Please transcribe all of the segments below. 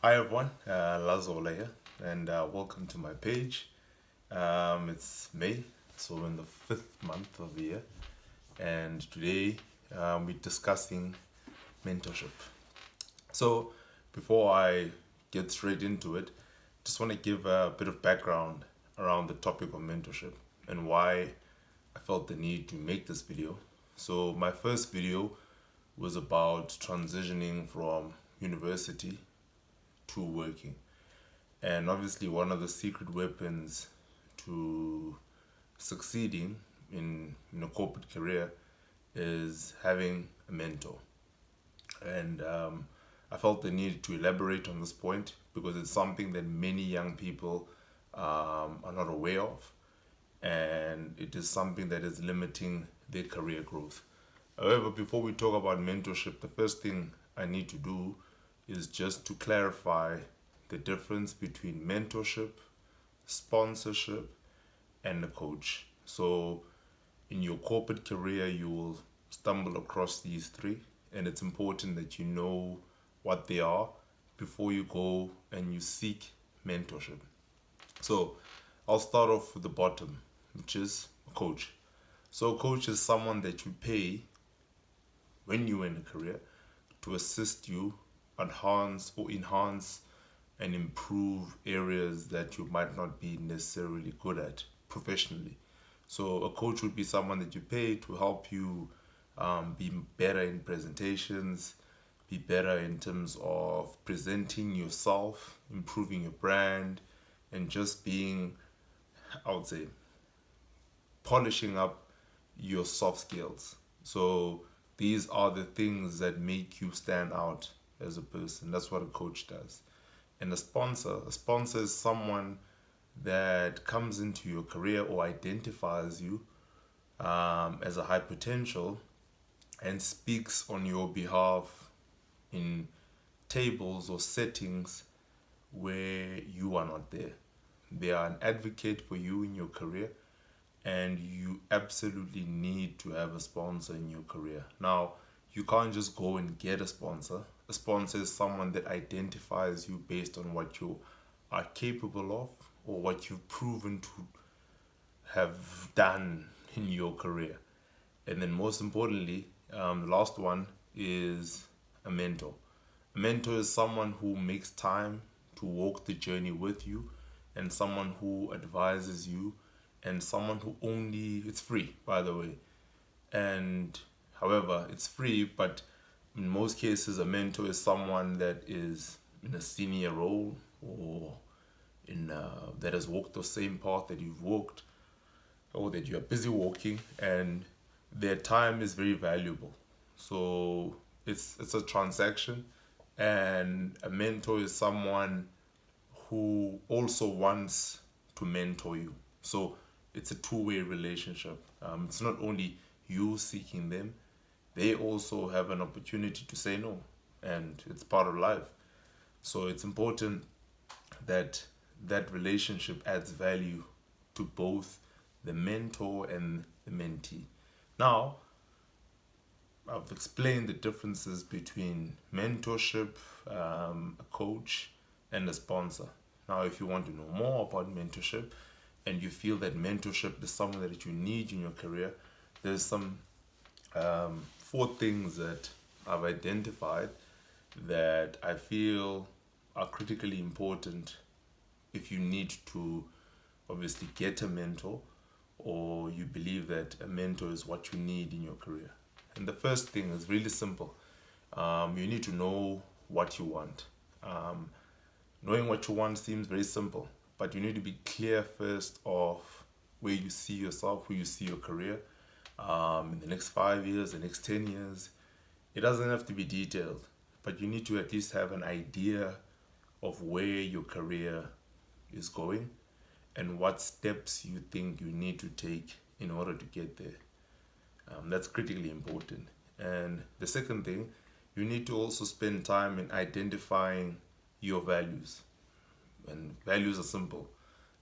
Hi everyone, Lazola here, and welcome to my page. It's May, so we're in the fifth month of the year, and today we're discussing mentorship. So, before I get straight into it, just want to give a bit of background around the topic of mentorship and why I felt the need to make this video. So, my first video was about transitioning from university to working. And obviously, one of the secret weapons to succeeding in a corporate career is having a mentor. And I felt the need to elaborate on this point because it's something that many young people are not aware of. And it is something that is limiting their career growth. However, before we talk about mentorship, the first thing I need to do is just to clarify the difference between mentorship, sponsorship, and a coach. So, in your corporate career, you will stumble across these three, and it's important that you know what they are before you go and you seek mentorship. So, I'll start off with the bottom, which is a coach. So, a coach is someone that you pay when you're in a career to assist you enhance and improve areas that you might not be necessarily good at professionally. So a coach would be someone that you pay to help you be better in presentations, be better in terms of presenting yourself, improving your brand, and just being, I would say, polishing up your soft skills. So these are the things that make you stand out as a person. That's what a coach does. And a sponsor is someone that comes into your career or identifies you as a high potential and speaks on your behalf in tables or settings where you are not there. They are an advocate for you in your career, and you absolutely need to have a sponsor in your career. Now, you can't just go and get a sponsor. A sponsor is someone that identifies you based on what you are capable of or what you've proven to have done in your career. And then, most importantly, the last one is a mentor. A mentor is someone who makes time to walk the journey with you, and someone who advises you, and someone who only, it's free, by the way. And however, it's free, but in most cases, a mentor is someone that is in a senior role or that has walked the same path that you've walked or that you are busy walking, and their time is very valuable. So it's a transaction, and a mentor is someone who also wants to mentor you. So it's a two-way relationship. It's not only you seeking them, they also have an opportunity to say no, and it's part of life. So it's important that that relationship adds value to both the mentor and the mentee. Now, I've explained the differences between mentorship, a coach, and a sponsor. Now, if you want to know more about mentorship and you feel that mentorship is something that you need in your career, there's some four things that I've identified that I feel are critically important if you need to obviously get a mentor or you believe that a mentor is what you need in your career. And the first thing is really simple. You need to know what you want. Knowing what you want seems very simple, but you need to be clear first of where you see yourself, where you see your career in the next 5 years, the next 10 years. It doesn't have to be detailed, but you need to at least have an idea of where your career is going and what steps you think you need to take in order to get there. That's critically important. And the second thing, you need to also spend time in identifying your values. And values are simple.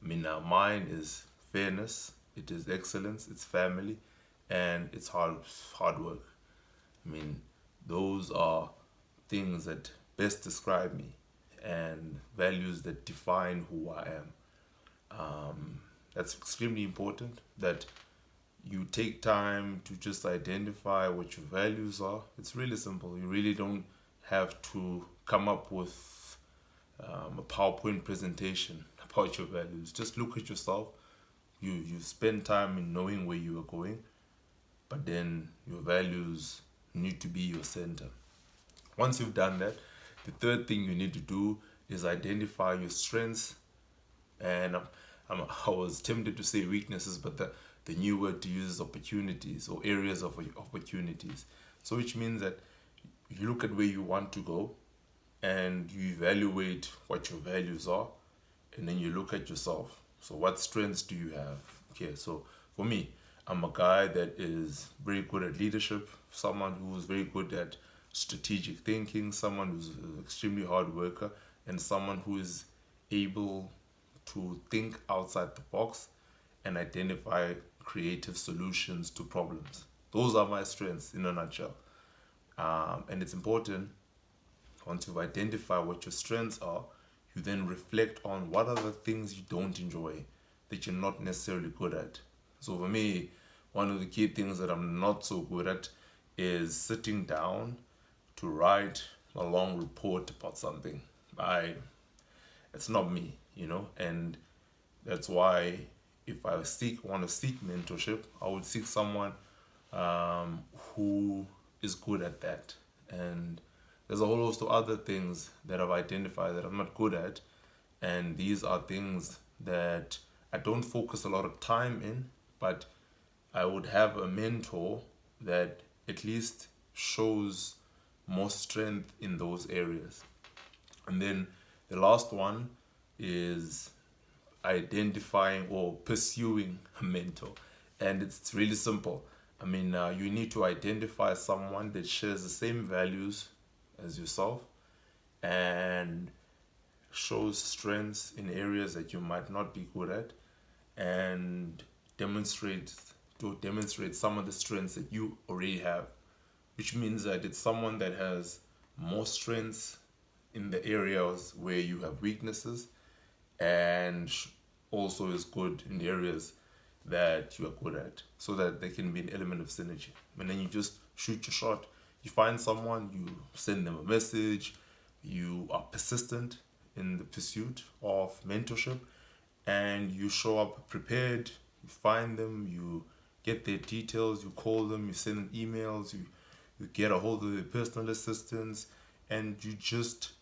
Mine is fairness, it is excellence, it's family, and it's hard work. I mean, those are things that best describe me. and values that define who I am. That's extremely important, that you take time to just identify what your values are. It's really simple. You really don't have to come up with a PowerPoint presentation about your values. Just look at yourself. You spend time in knowing where you are going, but then your values need to be your center. Once you've done that, the third thing you need to do is identify your strengths. And I was tempted to say weaknesses, but the new word to use is opportunities, or areas of opportunities. So which means that you look at where you want to go, and you evaluate what your values are, and then you look at yourself. So what strengths do you have? Okay, so for me, I'm a guy that is very good at leadership, someone who's very good at strategic thinking, someone who's an extremely hard worker, and someone who is able to think outside the box and identify creative solutions to problems. Those are my strengths in a nutshell. And it's important, once you've identified what your strengths are, you then reflect on what are the things you don't enjoy, that you're not necessarily good at. So for me, one of the key things that I'm not so good at is sitting down to write a long report about something. It's not me, and that's why if I want to seek mentorship, I would seek someone who is good at that. And there's a whole host of other things that I've identified that I'm not good at, and these are things that I don't focus a lot of time in, but I would have a mentor that at least shows more strength in those areas. And then the last one is identifying or pursuing a mentor. And it's really simple. I mean, you need to identify someone that shares the same values as yourself and shows strengths in areas that you might not be good at, and demonstrate some of the strengths that you already have, which means that it's someone that has more strengths in the areas where you have weaknesses, and also is good in the areas that you are good at, so that there can be an element of synergy. And then you just shoot your shot. You find someone, you send them a message, you are persistent in the pursuit of mentorship, and you show up prepared. You find them, you get their details, you call them, you send them emails, you get a hold of their personal assistants, and you just,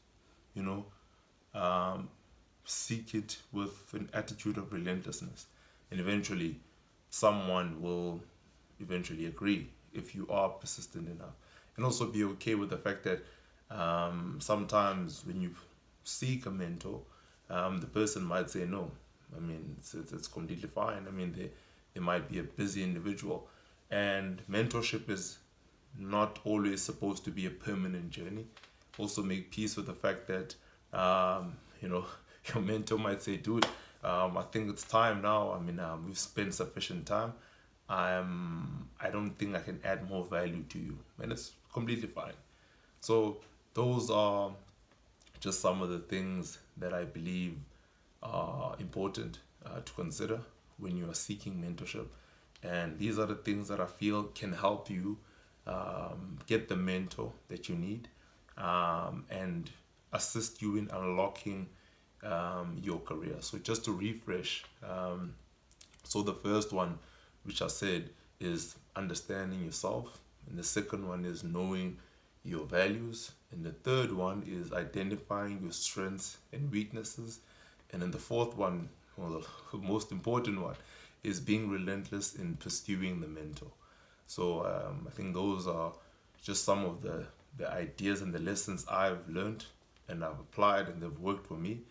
seek it with an attitude of relentlessness. And eventually, someone will eventually agree if you are persistent enough. And also be okay with the fact that sometimes when you seek a mentor, the person might say no. I mean, it's completely fine. I mean, they might be a busy individual. And mentorship is not always supposed to be a permanent journey. Also make peace with the fact that, your mentor might say, dude, I think it's time now. I mean, we've spent sufficient time. I don't think I can add more value to you. And it's completely fine. So those are just some of the things that I believe are important to consider when you are seeking mentorship. And these are the things that I feel can help you get the mentor that you need, and assist you in unlocking your career. So just to refresh, so the first one, which I said, is understanding yourself, and the second one is knowing your values, and the third one is identifying your strengths and weaknesses, and then the fourth one, well, the most important one, is being relentless in pursuing the mentor. So I think those are just some of the ideas and the lessons I've learned and I've applied, and they've worked for me.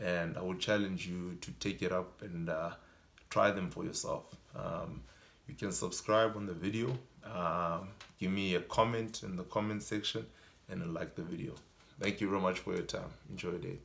And I would challenge you to take it up and try them for yourself. You can subscribe on the video, give me a comment in the comment section, and like the video. Thank you very much for your time. Enjoy your day.